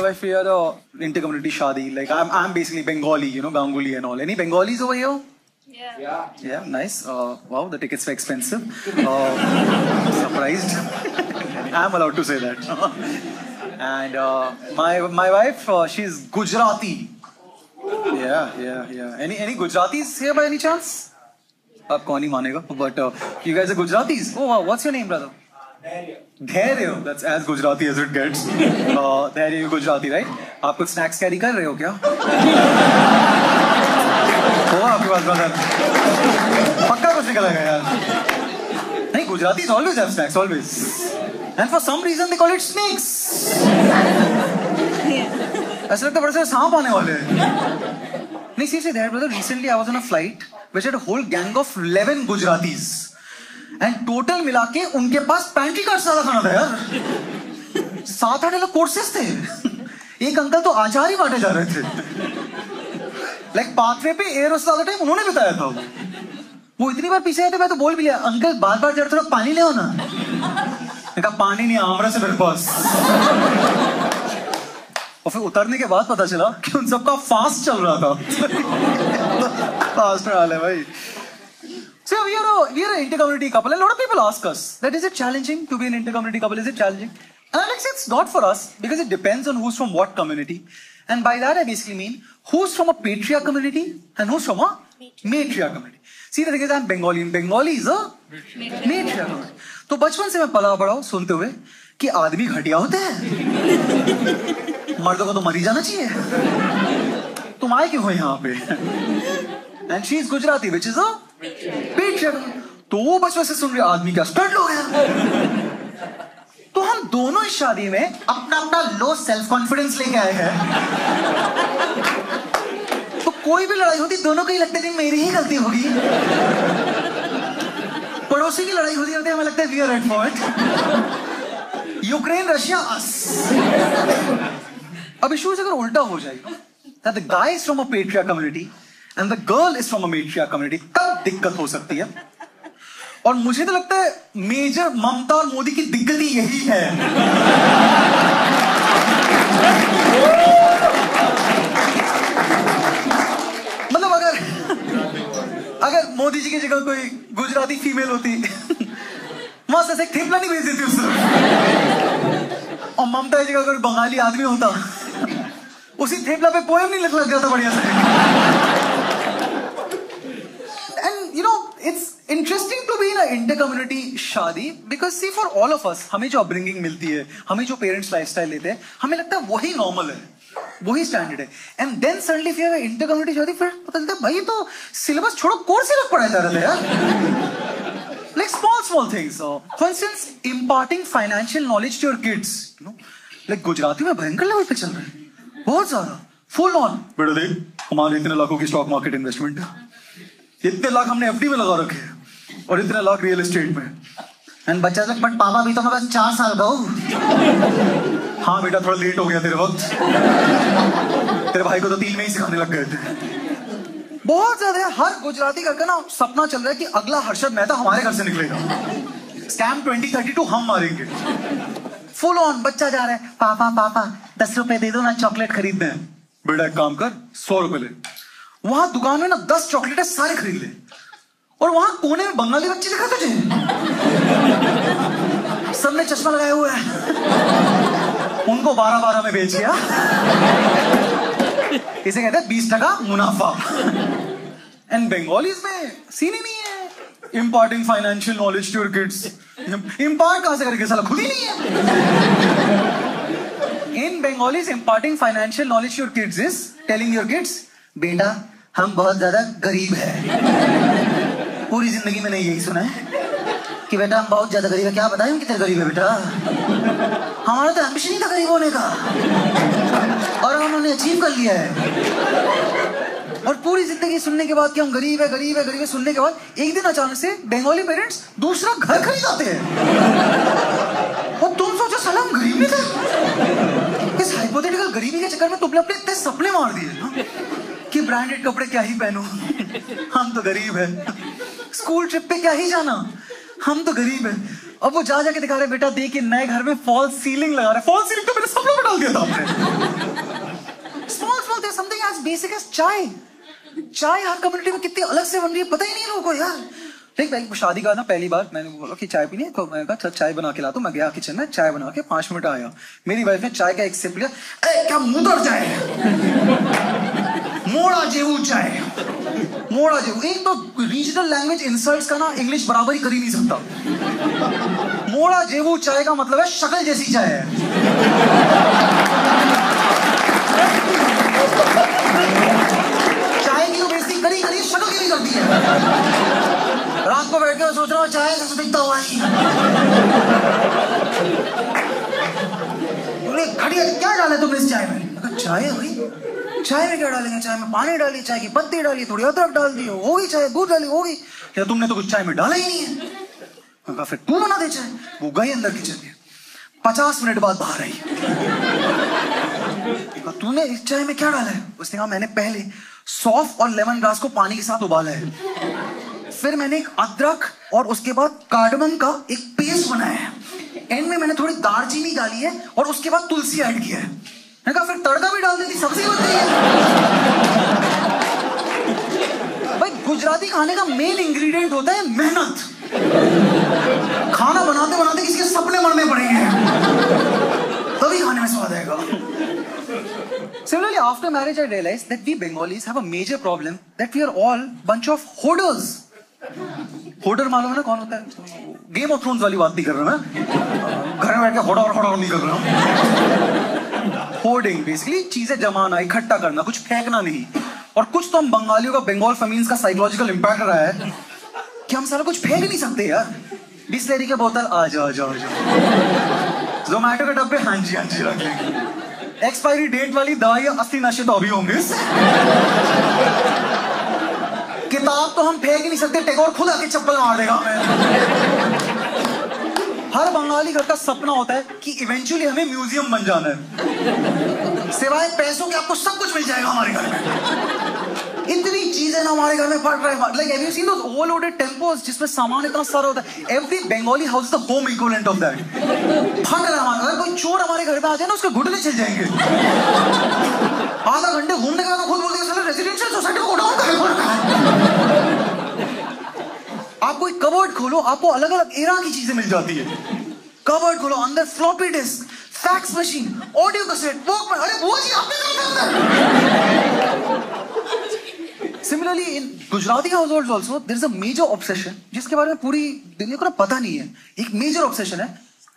wife, we are a inter-community shadi. Like I'm basically Bengali, you know, Ganguly and all. Any Bengalis over here? Yeah, nice. Wow, the tickets were expensive. Surprised. I'm allowed to say that. And my wife, she's Gujarati. Yeah. Any Gujaratis here by any chance? आप कौन ही मानेगा? But you guys are Gujaratis. Oh wow, what's your name, brother? Dhairya. That's as Gujarati as it gets. Dhairya, you Gujarati, right? आप कुछ snacks carry कर रहे हो क्या? हो आपके पास brother? पक्का कुछ निकल आएगा यार. नहीं, Gujaratis always have snacks, always. And for some reason they call it snakes. ऐसा लगता है बड़े से सांप आने वाले हैं. नहीं, seriously, there, brother. Recently I was on a flight which had a whole gang of 11 Gujaratis. And total मिला के उनके पास pantry car सारा खाना था यार. 7-8 लोग courses थे. एक अंकल तो अचार ही बांटे जा रहे थे. Like pathway पे air hostess all the time उन्होंने बताया था. वो इतनी बार पीछे आए थे, मैं तो बोल भी लिया, अंकल बार-बार जरा थोड़ा पानी ले आओ ना. मैं कहा पानी नहीं, आमरस है मेरे पास. और फिर उतरने के बाद पता चला कि उन सबका फास्ट चल रहा था. फास्ट हाल है भाई. So we are an inter-community couple, and a lot of people ask us that is it challenging to be an inter-community couple? Is it challenging? And I say it's not for us because it depends on who's from what community. And by that I basically mean who's from a patriarch community and who's from a matriarch community. See, the thing is, I'm Bengali, and Bengali is a matriarch community. तो बचपन से मैं पला पड़ा हूँ सुनते हुए कि आदमी घटिया होते हैं, मर्दों को तो मर ही जाना चाहिए. तुम आए क्यों हो यहाँ पे? And she is Gujarati, which is a patriarch. तो वो बचपन से सुन रहे आदमी क्या स्टड लोग हैं. तो हम दोनों इस शादी में अपना अपना लो सेल्फ कॉन्फिडेंस लेके आए हैं. तो कोई भी लड़ाई होती दोनों को ही लगता है कि मेरी ही गलती होगी. पड़ोसी की लड़ाई होती है हमें लगता है we are at fault. Ukraine Russia us. अब इशूज अगर उल्टा हो जाएगा, that the guy is from a patriarch community and the girl is from a matriarch community, तब दिक्कत हो सकती है. और मुझे तो लगता है मेजर ममता और मोदी की दिक्कत ही यही है. मतलब अगर मोदी जी की जगह कोई गुजराती फीमेल होती, वहां से एक थेपला नहीं भेज देती उससे. और ममता की जगह कोई बंगाली आदमी होता, उसी थेपला पे पोएम नहीं लग जाता बढ़िया से. And you know, it's interesting to be in an inter-community शादी because see, for all of us, हमें जो upbringing मिलती है, हमें जो parents lifestyle लेते हैं, हमें लगता है वही normal है, वही standard है. And then suddenly if you have an inter-community शादी, फिर पता चलता है भाई तो syllabus छोड़ो, course ही लग पढ़ाया जा रहा था यार. Like small things. For instance, imparting financial knowledge to your kids. You know, like Gujarati में भयंकर लेवल पे चल रहा है, बहुत ज्यादा, full on. बेटा देख, हमारे इतने लाखों की स्टॉक मार्केट इन्वेस्टमेंट है, इतने लाख हमने एफडी में लगा रखे हैं, और इतने लाख रियल एस्टेट में. एंड बच्चा से, बट पापा भी तो मैं बस 4 साल का हूँ. हाँ बेटा, थोड़ा लेट हो गया तेरे वक्त. तेरे भाई को तो 3 में ही सिखाने लग गए थे. बहुत ज्यादा. हर गुजराती का ना सपना चल रहा है कि अगला हर्षद मेहता हमारे घर से निकलेगा. स्कैम 2032 हम मारेंगे. फुल ऑन बच्चा जा रहा है, पापा 10 रुपए दे दो ना, चॉकलेट खरीदने हैं. बेटा एक काम कर, 100 रुपए ले. वहां दुकान में ना 10 चॉकलेट सारे खरीद ले. और वहां कोने में बंगाली बच्चे दिखा तुझे, सबने चश्मा लगाया हुआ है, उनको 12-12 में बेच गया. इसे कहते हैं 20% मुनाफा. एंड बंगालीज में सीन ही नहीं है imparting financial knowledge to your kids. Impart कहां से करेंगे, साला खुद ही नहीं है. In Bengalis, imparting financial knowledge to your kids is telling your kids, बेटा हम बहुत ज्यादा गरीब हैं. पूरी जिंदगी में नहीं यही सुना है कि बेटा हम बहुत ज्यादा गरीब है. क्या बताएं कितने गरीब है बेटा. हमारा तो एम्बिशन ही था गरीब होने का, और उन्होंने अचीव कर लिया है. और पूरी जिंदगी सुनने के बाद कि हम गरीब है सुनने के बाद एक दिन अचानक से बंगाली पेरेंट्स दूसरा घर खरीदाते हैं. और तुम सोचो साला हम गरीब नहीं थे. इस हाइपोथेटिकल गरीबी के चक्कर में तुमने अपने इतने सपने मार दिए कि ब्रांडेड कपड़े क्या ही पहनो, हम तो गरीब हैं. स्कूल ट्रिप पे क्या ही जाना, हम तो गरीब हैं. अब वो जा जाके दिखा रहे बेटा देख के नए घर में फॉल सीलिंग लगा रहे। फॉल सीलिंग तो मेरे सपनों में डाल दिया था आपने। Small small thing, something as basic as chai. चाय हर कम्युनिटी में कितनी अलग से बन रही है पता ही नहीं लोगों को यार। देख शादी का ना पहली बार मैंने बोला कि चाय पीनी है, तो मैंने कहा चाय बना के ला। तो मैं गया किचन में, चाय बना के 5 मिनट आया। मेरी वाइफ ने चाय का एक सिप लिया, क्या मुंह चाय मोड़ा जेवू चाय, मोड़ा जेवू। एक तो रीजनल लैंग्वेज इंसल्ट्स का ना इंग्लिश बराबर ही कर ही नहीं सकता। मोड़ा जेवू चाय का मतलब है शक्ल जैसी चाय है। चाय की तो बेइज्जती करी करी, शक्ल की नहीं करती है। रात को बैठ के सोच रहा हूँ चाय कैसे दिखता हुआ है। घड़िया क्या डाला तुमने इस चाय में? चाय है भाई, चाय में क्या डालेंगे? चाय में पानी डाली, चाय की पत्ती डाली, थोड़ी अदरक डाल दी, होगी चाय, दूध डाली होगी। क्या तुमने तो कुछ चाय में डाला ही नहीं है? कहा फिर तू बना दे चाय। वो गई अंदर किचन में, 50 मिनट बाद बाहर आई। तूने इस चाय में क्या डाला है? उसने कहा मैंने पहले सौंफ और लेमन ग्रास को पानी के साथ उबाला है, फिर मैंने एक अदरक और उसके बाद कार्डमम का एक पेस्ट बनाया है, एंड में मैंने थोड़ी दालचीनी डाली है और उसके बाद तुलसी ऐड किया है। मैंने कहा फिर तड़का भी डाल देती, सब्जी बन गई है। भाई गुजराती खाने का मेन इंग्रेडिएंट होता है मेहनत। खाना बनाते बनाते किसी के सपने मरने पड़ेंगे तभी खाने में स्वाद आएगा। Similarly, after marriage, I realized that we Bengalis have a major problem that we are all bunch of hoarders. Hoarder मालूम है ना कौन होता है? गेम ऑफ थ्रोन्स वाली बात नहीं कर रहा मैं, घर में बैठ के होड़ा नहीं कर रहा हूँ। होर्डिंग बेसिकली चीजें जमाना, इकट्ठा करना, कुछ फेंकना नहीं। और कुछ तो हम बंगालियों का, बंगाल फेमिनिन्स का साइकोलॉजिकल इंपैक्ट रहा है कि हम सारा कुछ फेंक नहीं सकते यार। बिस्लेरी के बोतल आ जाओ, जोमैटो के डब्बे हाँ जी रख लेंगे। एक्सपायरी डेट वाली दवाइयां, 80 नशे तो अभी होंगे। किताब तो हम फेंक ही नहीं सकते, टैगोर खुद आके चप्पल मार देगा हमें। हर बंगाली घर का सपना होता है कि इवेंचुअली हमें म्यूजियम बन जाना है। सिवाय पैसों के आपको सब कुछ मिल जाएगा हमारे घर में। इतनी चीजें ना हमारे घर में पड़ रहे हैं। Like have you seen those overloaded tempos जिसमें सामान इतना सारा होता है? Every Bengali house is the home equivalent of that. फट रहा है। अगर कोई चोर हमारे घर में आ जाए ना, उसके घुटने चल जाएंगे। आधा घंटे घूमने के बाद खुद बोलते हैं रेजिडेंशियल सोसाइटी को गोडाउन का है। आप कोई कबर्ड खोलो, आपको अलग अलग एरा की चीजें मिल जाती है। कबर्ड खोलो, अंदर floppy disk, fax machine, audio cassette, walkman. अरे वो जी आपने similarly in Gujarati households also there is a major obsession जिसके बारे में पूरी दुनिया को ना पता नहीं है। एक मेजर ऑब्सेशन है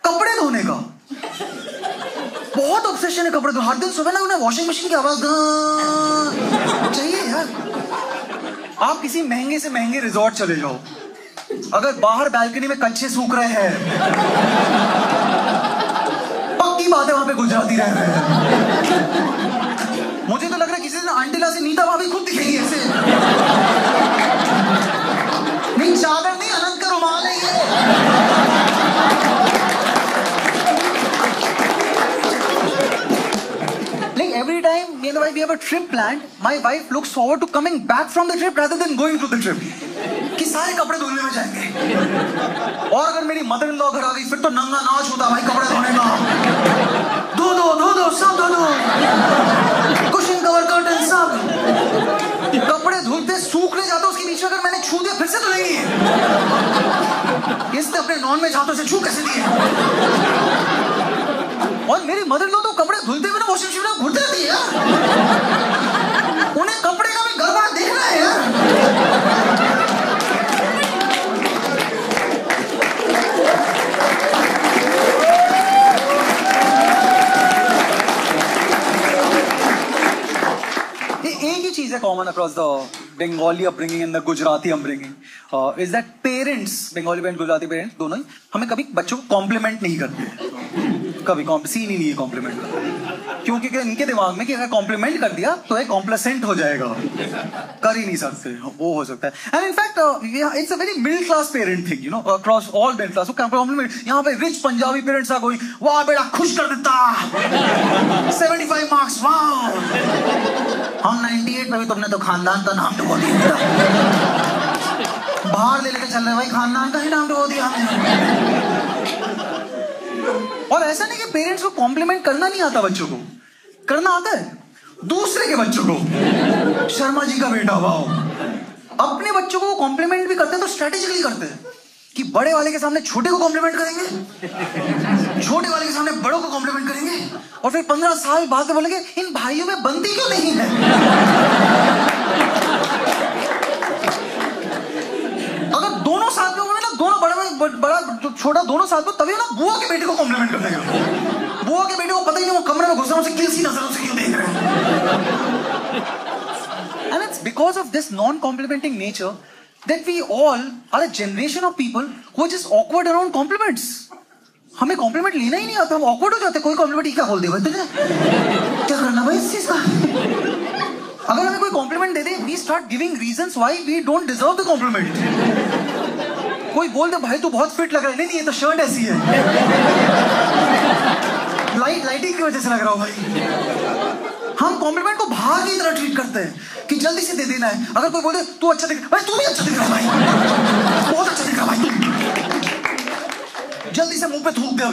कपड़े धोने का। बहुत ऑब्सेशन है कपड़े धोने। हर दिन सुबह ना उन्हें वॉशिंग मशीन की आवाज चाहिए यार। आप किसी महंगे से महंगे रिजॉर्ट चले जाओ, अगर बाहर बालकनी में कच्चे सूख रहे हैं, पक्की बात है वहां पे गुजराती रह रहे हैं। मुझे तो लग रहा है किसी दिन आंटीला से नीता भाभी खुद दिखेगी ऐसे। नहीं चादर नहीं, अनंत का रुमाल है ये। Like every time me and my wife we have a trip planned, my wife looks forward to coming back from the trip rather than going to the trip. कि सारे कपड़े धुलने में जाएंगे। और अगर मेरी मदर इन लॉ घर आ गई फिर तो नंगा नाच होता भाई कपड़े धोने का। धो सब धो दो, कुशन कवर कर्टन सब। कपड़े धुलते सूखने जाते उसके बीच में अगर मैंने छू दिया फिर से धुलेंगे। इसने अपने नॉन वेज हाथों से छू कैसे दिए? और मेरी मदर इन लॉ तो कपड़े धुलते हुए ना वॉशिंग मशीन में घुटते रहती है यार। उन्हें कपड़े का भी गड़बड़ देखना है यार। एक ही चीज है common across the Bengali upbringing and the Gujarati upbringing is that parents, Bengali parents Gujarati parents दोनों ही हमें कभी बच्चों को कॉम्प्लीमेंट नहीं करते। कभी सीन ही नहीं है कॉम्प्लीमेंट का, क्योंकि इनके दिमाग में कि अगर कॉम्प्लीमेंट कर दिया तो एक कॉम्प्लेसेंट हो जाएगा। कर ही नहीं सकते, वो हो सकता है। And in fact it's a very middle class parent thing, you know, across all middle class. Compliment यहाँ पे रिच पंजाबी पेरेंट्स आ गई, वाह बेटा खुश कर देता, 75 मार्क्स, वाह। हम 98 में भी तुमने तो खानदान का नाम डुबो दिया। बाहर ले लेके चल रहे भाई, खानदान का ही नाम डुबो दिया हमने। और ऐसा नहीं कि पेरेंट्स को कॉम्प्लीमेंट करना नहीं आता, बच्चों को करना आता है, दूसरे के बच्चों को। शर्मा जी का बेटा, वाओ। अपने बच्चों को कॉम्प्लीमेंट भी करते हैं तो स्ट्रेटेजिकली करते हैं कि बड़े वाले के सामने छोटे को कॉम्प्लीमेंट करेंगे, छोटे वाले के सामने बड़ों को कॉम्प्लीमेंट करेंगे, और फिर 15 साल बाद में बोलेंगे इन भाइयों में बनती क्यों नहीं है। अगर दोनों साथ में होंगे ना, दोनों बड़ा छोटा दोनों साथ में, तभी ना बुआ के बेटे को कॉम्प्लीमेंट कर देंगे। बुआ के बेटे को पता ही नहीं वो कमरे में घुसा, उसे किसी नजरों से क्यों देख रहे हैं। And it's because of this non-complimenting nature that we all are a generation of people who are just awkward around compliments. हमें कॉम्प्लीमेंट लेना ही नहीं आता, हम ऑकवर्ड हो जाते हैं। कोई कॉम्प्लीमेंट ही क्या बोल दे भाई तुझे, क्या करना भाई इस चीज का। अगर हमें कोई कॉम्प्लीमेंट दे दे, we start giving reasons why we don't deserve the compliment. कोई बोल दे भाई तू बहुत फिट लग रहा है, नहीं ये तो शर्ट ऐसी है, लाइटिंग की वजह से लग रहा हो भाई। हम कॉम्प्लीमेंट को भार की तरह ट्रीट करते हैं कि जल्दी से दे देना है। अगर कोई बोले तू अच्छा दिख, भाई तू भी अच्छा दिख रहा है भाई, बहुत अच्छा दिख रहा है भाई, जल्दी से मुंह पे थूक दे।